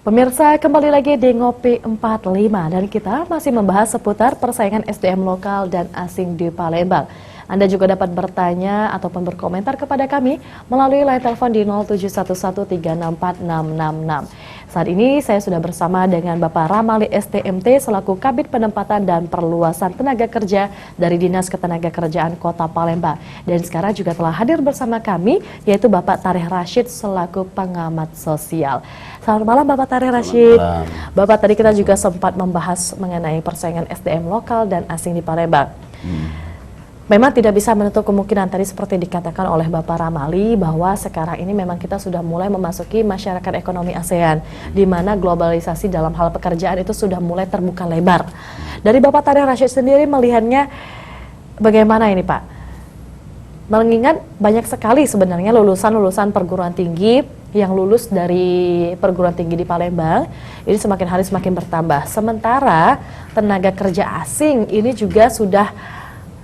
Pemirsa, kembali lagi di Ngopi 45 dan kita masih membahas seputar persaingan SDM lokal dan asing di Palembang. Anda juga dapat bertanya ataupun berkomentar kepada kami melalui line telepon di 07113646666. Saat ini saya sudah bersama dengan Bapak Ramali STMT selaku Kabid Penempatan dan Perluasan Tenaga Kerja dari Dinas Ketenagakerjaan Kota Palembang. Dan sekarang juga telah hadir bersama kami yaitu Bapak Tarikh Rashid selaku pengamat sosial. Selamat malam Bapak Tarikh Rashid. Bapak, tadi kita juga sempat membahas mengenai persaingan SDM lokal dan asing di Palembang. Memang tidak bisa menutup kemungkinan tadi seperti dikatakan oleh Bapak Ramali bahwa sekarang ini memang kita sudah mulai memasuki masyarakat ekonomi ASEAN di mana globalisasi dalam hal pekerjaan itu sudah mulai terbuka lebar. Dari Bapak Tarikh Rashid sendiri melihatnya bagaimana ini Pak? Mengingat banyak sekali sebenarnya lulusan-lulusan perguruan tinggi yang lulus dari perguruan tinggi di Palembang ini semakin hari semakin bertambah. Sementara tenaga kerja asing ini juga sudah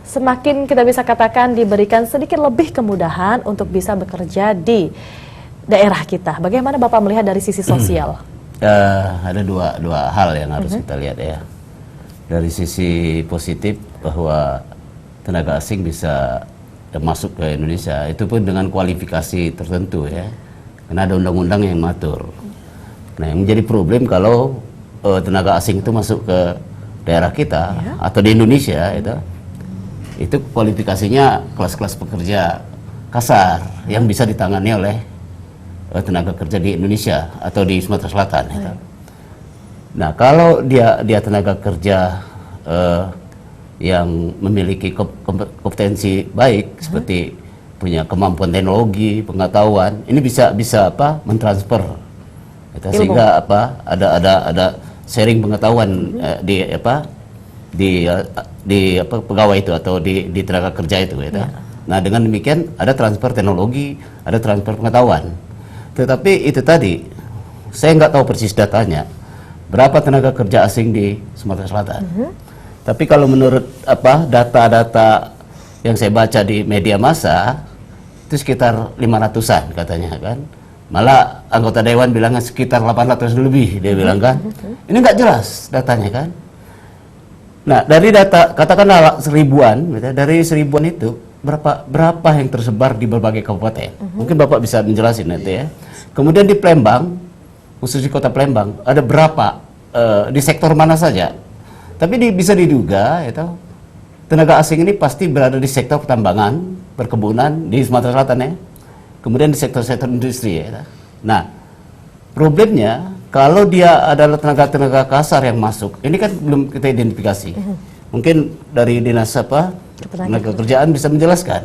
semakin kita bisa katakan diberikan sedikit lebih kemudahan untuk bisa bekerja di daerah kita. Bagaimana Bapak melihat dari sisi sosial? Ada dua hal yang harus kita lihat ya. Dari sisi positif bahwa tenaga asing bisa masuk ke Indonesia, itu pun dengan kualifikasi tertentu ya. Karena ada undang-undang yang mengatur. Nah, yang menjadi problem kalau tenaga asing itu masuk ke daerah kita atau di Indonesia itu kualifikasinya kelas-kelas pekerja kasar yang bisa ditangani oleh tenaga kerja di Indonesia atau di Sumatera Selatan. Nah, kalau dia tenaga kerja yang memiliki kompetensi baik seperti punya kemampuan teknologi, pengetahuan, ini bisa mentransfer sehingga ada sharing pengetahuan di pegawai itu atau di tenaga kerja itu Nah, dengan demikian ada transfer teknologi, ada transfer pengetahuan. Tetapi itu tadi saya nggak tahu persis datanya berapa tenaga kerja asing di Sumatera Selatan. Tapi kalau menurut data-data yang saya baca di media massa itu sekitar 500-an katanya kan. Malah anggota dewan bilangnya sekitar 800 lebih dia bilang kan. Ini nggak jelas datanya kan. Nah, dari data katakanlah seribuan, dari seribuan itu berapa yang tersebar di berbagai kabupaten? Mungkin Bapak bisa menjelasin nanti ya. Kemudian di Palembang, khusus di Kota Palembang, ada berapa di sektor mana saja? Tapi bisa diduga, tenaga asing ini pasti berada di sektor pertambangan, perkebunan di Sumatera Selatan ya. Kemudian di sektor-sektor industri ya. Nah, problemnya kalau dia adalah tenaga kasar yang masuk, ini kan belum kita identifikasi. Mungkin dari dinas tenaga kerjaan bisa menjelaskan.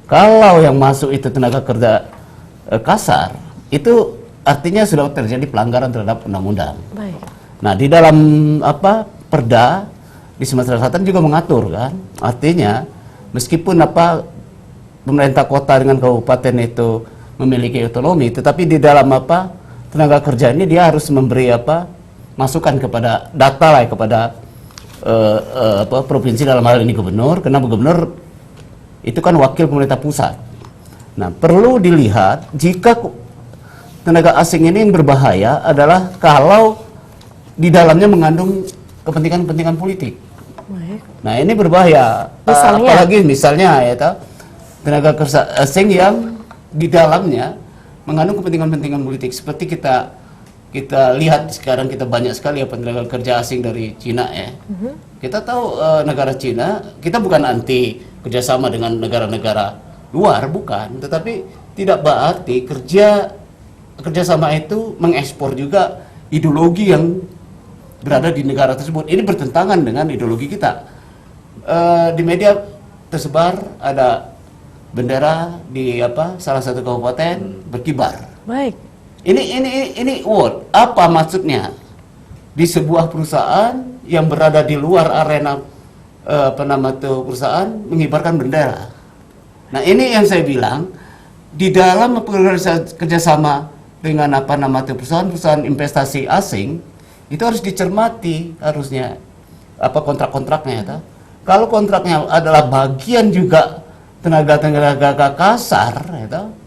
Kalau yang masuk itu tenaga kerja kasar, itu artinya sudah terjadi pelanggaran terhadap undang-undang. Nah, di dalam Perda di Sumatera Selatan juga mengatur kan. Artinya meskipun pemerintah kota dengan kabupaten itu memiliki otonomi, tetapi di dalam tenaga kerja ini dia harus memberi masukan kepada data kepada provinsi, dalam hal ini gubernur, karena gubernur itu kan wakil pemerintah pusat. Nah, perlu dilihat jika tenaga asing ini yang berbahaya adalah kalau di dalamnya mengandung kepentingan politik. Nah, ini berbahaya. Apalagi misalnya tenaga kerja asing yang di dalamnya mengandung kepentingan politik, seperti kita lihat sekarang kita banyak sekali tenaga kerja asing dari Cina ya. Kita tahu negara Cina, kita bukan anti kerjasama dengan negara-negara luar, bukan, tetapi tidak berarti kerjasama itu mengekspor juga ideologi yang berada di negara tersebut. Ini bertentangan dengan ideologi kita. Di media tersebar ada bendera di salah satu kabupaten berkibar. Baik. Ini word apa maksudnya? Di sebuah perusahaan yang berada di luar arena perusahaan mengibarkan bendera. Nah, ini yang saya bilang di dalam kerjasama dengan perusahaan investasi asing itu harus dicermati harusnya kontrak-kontraknya Kalau kontraknya adalah bagian juga tenaga kasar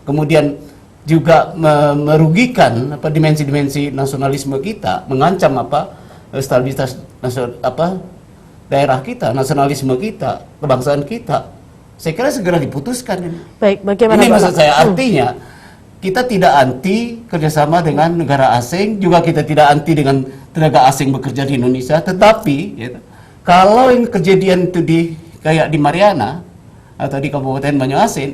kemudian juga merugikan dimensi-dimensi nasionalisme kita, mengancam stabilitas daerah kita, nasionalisme kita, kebangsaan kita. Saya kira segera diputuskan ini. Baik, bagaimana ini maksud saya, artinya kita tidak anti kerjasama dengan negara asing, juga kita tidak anti dengan tenaga asing bekerja di Indonesia, tetapi ya, kalau yang kejadian itu kayak di Mariana atau di Kabupaten Banyuasin,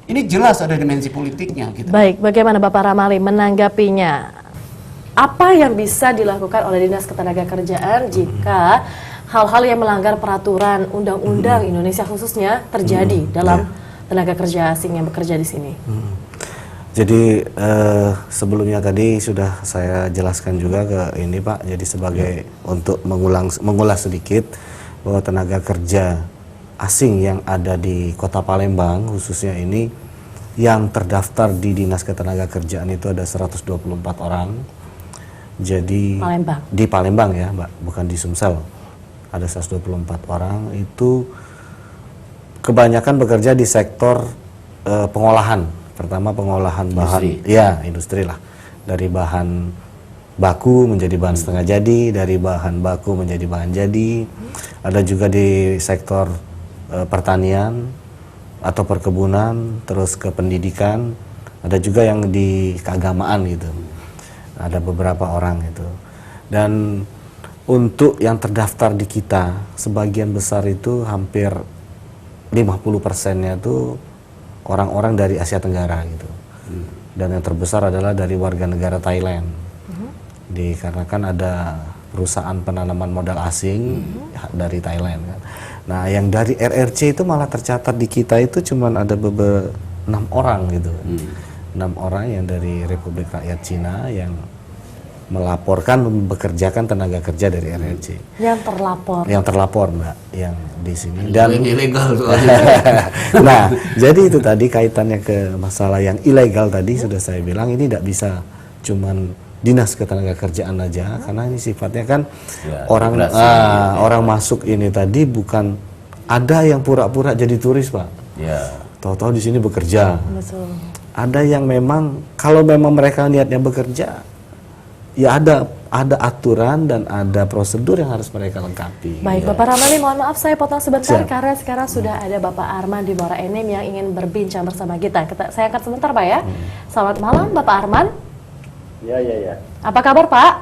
ini jelas ada dimensi politiknya. Gitu. Baik, bagaimana Bapak Ramali menanggapinya? Apa yang bisa dilakukan oleh Dinas Ketenagakerjaan jika hal-hal yang melanggar peraturan undang-undang Indonesia khususnya terjadi dalam tenaga kerja asing yang bekerja di sini? Jadi sebelumnya tadi sudah saya jelaskan juga ke ini Pak. Jadi sebagai untuk mengulas sedikit bahwa tenaga kerja asing yang ada di Kota Palembang khususnya ini yang terdaftar di Dinas Ketenagakerjaan itu ada 124 orang. Jadi Palembang. Di Palembang ya Mbak, bukan di Sumsel. Ada 124 orang, itu kebanyakan bekerja di sektor pengolahan. Pertama pengolahan bahan, industri lah. Dari bahan baku menjadi bahan setengah jadi, dari bahan baku menjadi bahan jadi. Ada juga di sektor pertanian atau perkebunan, terus ke pendidikan. Ada juga yang di keagamaan gitu. Ada beberapa orang itu. Dan untuk yang terdaftar di kita, sebagian besar itu hampir 50%-nya itu orang-orang dari Asia Tenggara gitu. Dan yang terbesar adalah dari warga negara Thailand. Dikarenakan ada perusahaan penanaman modal asing dari Thailand kan. Nah, yang dari RRC itu malah tercatat di kita itu cuman ada 6 orang gitu. 6 orang yang dari Republik Rakyat Cina yang melaporkan bekerjakan tenaga kerja dari RRC. Yang terlapor Mbak, yang di sini. Dan ilegal nah, jadi itu tadi kaitannya ke masalah yang ilegal tadi sudah saya bilang, ini tidak bisa cuman Dinas Ketenagakerjaan aja, karena ini sifatnya kan orang masuk ini tadi bukan ada yang pura-pura jadi turis Pak. Tahu-tahu di sini bekerja. Betul. Ada yang memang kalau memang mereka niatnya bekerja, ya ada aturan dan ada prosedur yang harus mereka lengkapi. Baik, Bapak Ramali, mohon maaf saya potong sebentar karena sekarang sudah ada Bapak Arman di Muara Enim yang ingin berbincang bersama kita. Saya angkat sebentar Pak ya. Selamat malam Bapak Arman. Ya. Apa kabar Pak?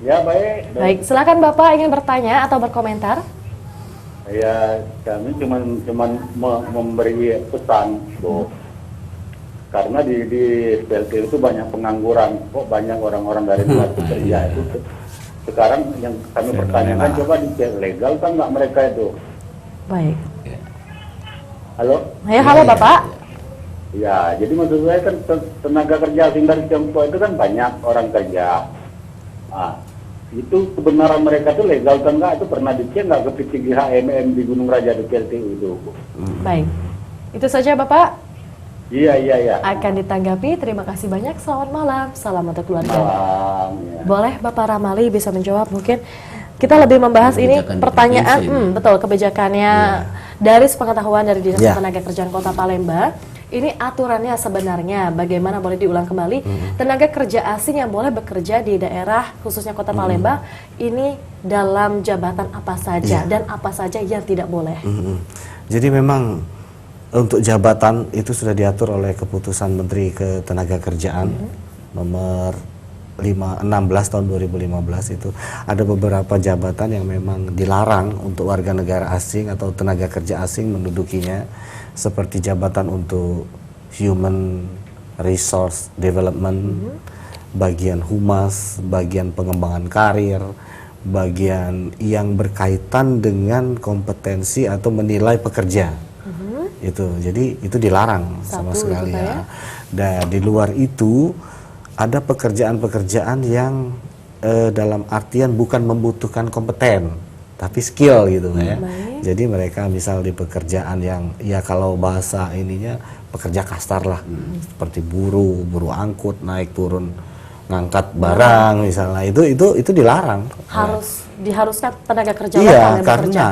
Ya baik. Baik, silakan Bapak ingin bertanya atau berkomentar. Ya, kami cuman memberi pesan, Bu. Karena di PLT itu banyak pengangguran, kok banyak orang-orang dari luar bekerja itu. Sekarang yang kami pertanyakan, coba dicek legal kan nggak mereka itu? Baik. Halo? Ya, halo Bapak. Ya, jadi maksud saya kan tenaga kerja asing dari Tiongkok itu kan banyak orang kerja. Nah, itu kebenaran mereka itu legal kan nggak? Itu pernah dicek nggak ke PTGH MM di Gunung Raja di PLTU itu? Baik. Itu saja Bapak. Iya. Akan ditanggapi. Terima kasih banyak. Selamat malam. Salam untuk keluarga. Malam, ya. Boleh Bapak Ramali bisa menjawab mungkin kita lebih membahas ini pertanyaan betul kebijakannya dari sepengetahuan dari Dinas Ketenagakerjaan Kota Palembang. Ini aturannya sebenarnya bagaimana, boleh diulang kembali, tenaga kerja asing yang boleh bekerja di daerah khususnya Kota Palembang ini dalam jabatan apa saja dan apa saja yang tidak boleh. Jadi memang untuk jabatan itu sudah diatur oleh keputusan Menteri Ketenagakerjaan nomor 16 tahun 2015 itu ada beberapa jabatan yang memang dilarang untuk warga negara asing atau tenaga kerja asing mendudukinya, seperti jabatan untuk Human Resource Development, bagian humas, bagian pengembangan karir, bagian yang berkaitan dengan kompetensi atau menilai pekerja. Itu jadi itu dilarang sama sekali ya. Dan di luar itu ada pekerjaan-pekerjaan yang dalam artian bukan membutuhkan kompeten tapi skill gitu ya. Jadi mereka misal di pekerjaan yang ya kalau bahasa ininya pekerja kasar lah, seperti buruh angkut, naik turun ngangkat barang misalnya, itu dilarang. Diharuskan tenaga kerja lokal yang bekerja.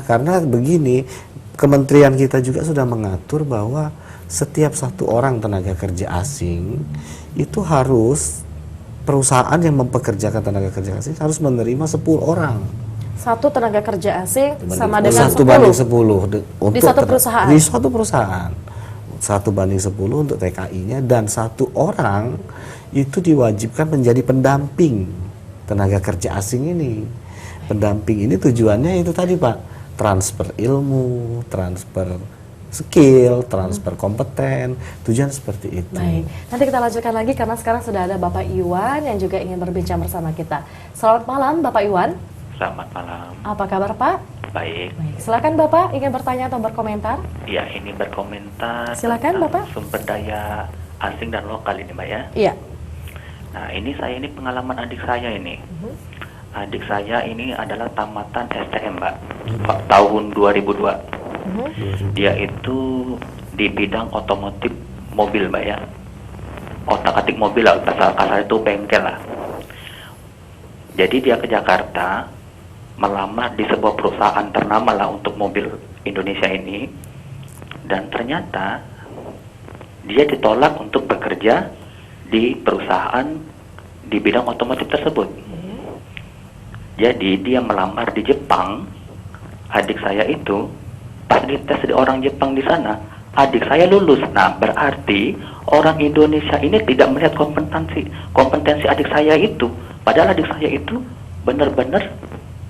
Karena begini, kementerian kita juga sudah mengatur bahwa setiap satu orang tenaga kerja asing itu harus perusahaan yang mempekerjakan tenaga kerja asing harus menerima 10 orang. Satu tenaga kerja asing sama Oh, dengan 1 banding 10 Di satu perusahaan? Di suatu perusahaan 1 banding 10 untuk TKI-nya, dan 1 orang itu diwajibkan menjadi pendamping tenaga kerja asing ini. Pendamping ini tujuannya itu tadi Pak, transfer ilmu, transfer skill, transfer kompeten, tujuan seperti itu. Baik, nanti kita lanjutkan lagi karena sekarang sudah ada Bapak Iwan yang juga ingin berbincang bersama kita. Selamat malam Bapak Iwan. Selamat malam. Apa kabar Pak? Baik. Baik, silakan Bapak ingin bertanya atau berkomentar. Ya, ini berkomentar Silakan, tentang Bapak. sumber daya asing dan lokal ini, Mbak ya. Iya. Nah, ini pengalaman adik saya ini. Adik saya ini adalah tamatan STM, Mbak. Tahun 2002. Dia itu di bidang otomotif mobil, Mbak ya. Otak-atik mobil lah, kasar itu bengkel lah. Jadi dia ke Jakarta, melamar di sebuah perusahaan ternama lah untuk mobil Indonesia ini, dan ternyata dia ditolak untuk bekerja di perusahaan di bidang otomotif tersebut. Jadi dia melamar di Jepang. Adik saya itu pas dites di orang Jepang di sana, adik saya lulus. Nah, berarti orang Indonesia ini tidak melihat kompetensi adik saya itu. Padahal adik saya itu benar-benar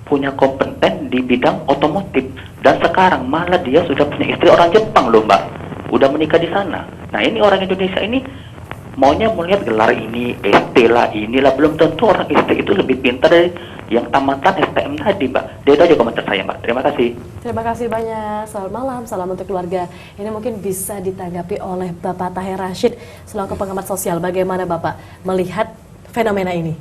punya kompeten di bidang otomotif, dan sekarang malah dia sudah punya istri orang Jepang loh Mbak, udah menikah di sana. Nah, ini orang Indonesia ini maunya melihat gelar ini, ST lah, inilah, belum tentu orang ST itu lebih pintar dari yang tamatan STM tadi Mbak. Dia itu aja komentar saya Mbak, terima kasih. Terima kasih banyak. Selamat malam, salam untuk keluarga. Ini mungkin bisa ditanggapi oleh Bapak Tahir Rashid selaku pengamat sosial. Bagaimana Bapak melihat fenomena ini?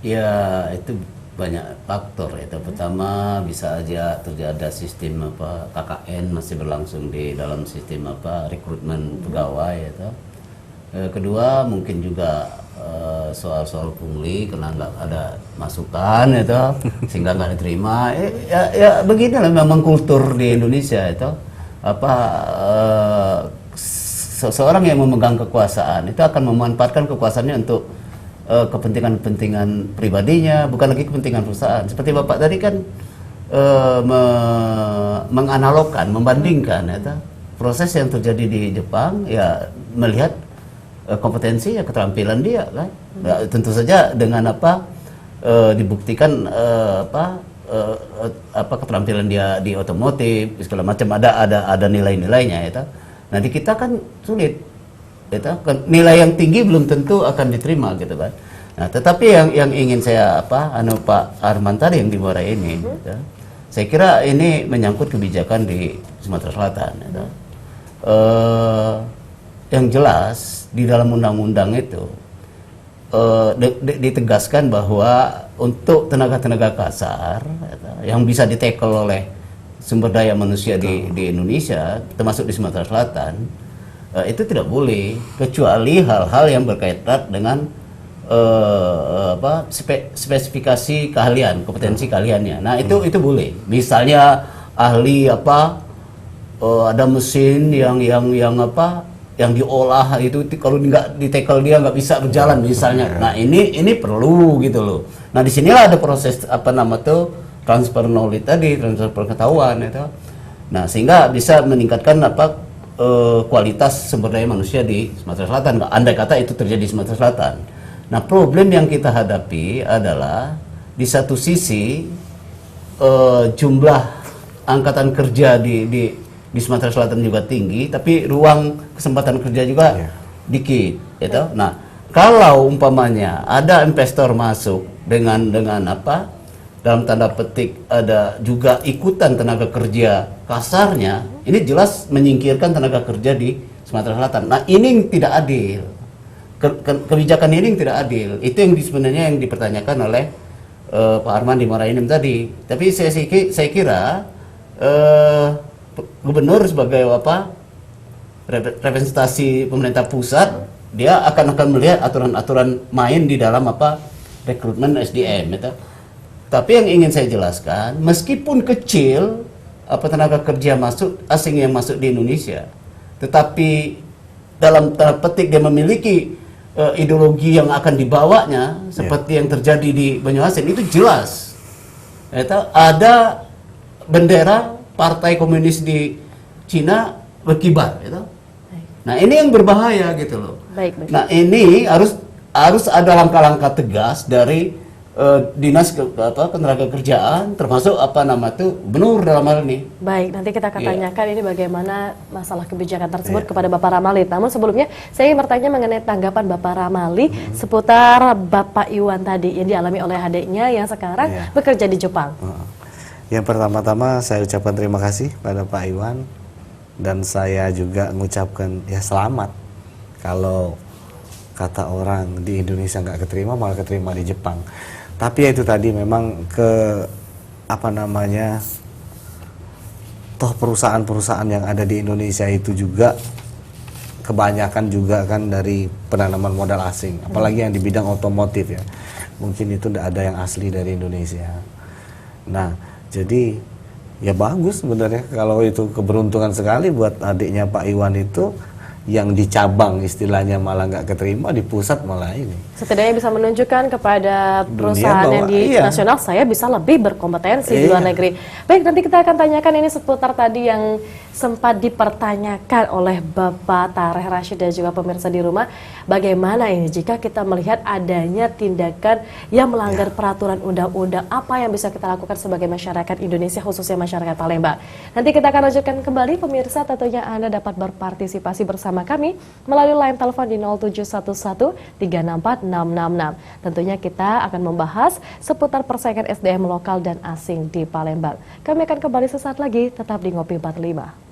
Ya, itu banyak faktor ya. Pertama, bisa aja terjadi sistem KKN masih berlangsung di dalam sistem rekrutmen pegawai ya. Kedua, mungkin juga soal-soal pungli karena nggak ada masukan itu sehingga nggak diterima. Ya beginilah memang kultur di Indonesia itu. Seseorang yang memegang kekuasaan itu akan memanfaatkan kekuasaannya untuk kepentingan pribadinya, bukan lagi kepentingan perusahaan. Seperti Bapak tadi kan menganalogkan, membandingkan ya, proses yang terjadi di Jepang, ya melihat kompetensi, ya keterampilan dia kan. Ya, tentu saja dengan dibuktikan keterampilan dia di otomotif segala macam, ada nilai-nilainya ya. Nah, di kita kan sulit. Nilai yang tinggi belum tentu akan diterima gitu kan. Nah, tetapi yang ingin saya Pak Arman tadi yang di Muara ini, gitu, saya kira ini menyangkut kebijakan di Sumatera Selatan. Gitu. Yang jelas di dalam undang-undang itu ditegaskan bahwa untuk tenaga-tenaga kasar gitu, yang bisa ditekel oleh sumber daya manusia di Indonesia, termasuk di Sumatera Selatan, itu tidak boleh, kecuali hal-hal yang berkaitan dengan spesifikasi keahlian, kompetensi keahliannya. Nah, itu boleh. Misalnya ahli ada mesin yang diolah itu kalau nggak ditekel dia nggak bisa berjalan misalnya. Nah, ini perlu gitu loh. Nah, disinilah ada proses transfer knowledge tadi, transfer pengetahuan itu. Nah, sehingga bisa meningkatkan kualitas sumber daya manusia di Sumatera Selatan. Andai kata itu terjadi di Sumatera Selatan. Nah, problem yang kita hadapi adalah di satu sisi jumlah angkatan kerja di Sumatera Selatan juga tinggi, tapi ruang kesempatan kerja juga dikit, gitu. Nah, kalau umpamanya ada investor masuk dengan dalam tanda petik ada juga ikutan tenaga kerja kasarnya, ini jelas menyingkirkan tenaga kerja di Sumatera Selatan. Nah, ini tidak adil. Kebijakan ini tidak adil. Itu yang sebenarnya yang dipertanyakan oleh Pak Arman di Muara Enim tadi. Tapi saya kira gubernur sebagai representasi pemerintah pusat, dia akan melihat aturan-aturan main di dalam rekrutmen SDM itu. Tapi yang ingin saya jelaskan, meskipun kecil tenaga kerja asing yang masuk di Indonesia, tetapi dalam tanda petik dia memiliki ideologi yang akan dibawanya seperti yang terjadi di Banyuasin, itu jelas. Ada bendera Partai Komunis di Cina berkibar, gitu. Nah ini yang berbahaya gitu loh. Baik. Nah ini harus ada langkah-langkah tegas dari dinas ketenagakerjaan, termasuk gubernur dalam hal ini. Baik, nanti kita akan tanyakan ini bagaimana masalah kebijakan tersebut kepada Bapak Ramali. Namun sebelumnya saya ingin bertanya mengenai tanggapan Bapak Ramali seputar Bapak Iwan tadi yang dialami oleh adiknya yang sekarang bekerja di Jepang. Yang pertama-tama saya ucapkan terima kasih pada Pak Iwan, dan saya juga mengucapkan selamat. Kalau kata orang di Indonesia nggak keterima, malah keterima di Jepang. Tapi itu tadi memang toh perusahaan-perusahaan yang ada di Indonesia itu juga kebanyakan juga kan dari penanaman modal asing, apalagi yang di bidang otomotif ya. Mungkin itu tidak ada yang asli dari Indonesia. Nah, jadi ya bagus sebenarnya kalau itu keberuntungan sekali buat adiknya Pak Iwan itu, yang di cabang istilahnya malah nggak keterima, di pusat malah ini. Setidaknya bisa menunjukkan kepada perusahaan yang di nasional, saya bisa lebih berkompetensi di luar negeri. Baik, nanti kita akan tanyakan ini seputar tadi yang sempat dipertanyakan oleh Bapak Tareh Rashid dan juga pemirsa di rumah. Bagaimana ini jika kita melihat adanya tindakan yang melanggar peraturan undang-undang, apa yang bisa kita lakukan sebagai masyarakat Indonesia, khususnya masyarakat Palembang. Nanti kita akan lanjutkan kembali, pemirsa. Tentunya Anda dapat berpartisipasi bersama kami melalui line telepon di 0711 364 666. Tentunya kita akan membahas seputar persaingan SDM lokal dan asing di Palembang. Kami akan kembali sesaat lagi, tetap di Ngopi 45.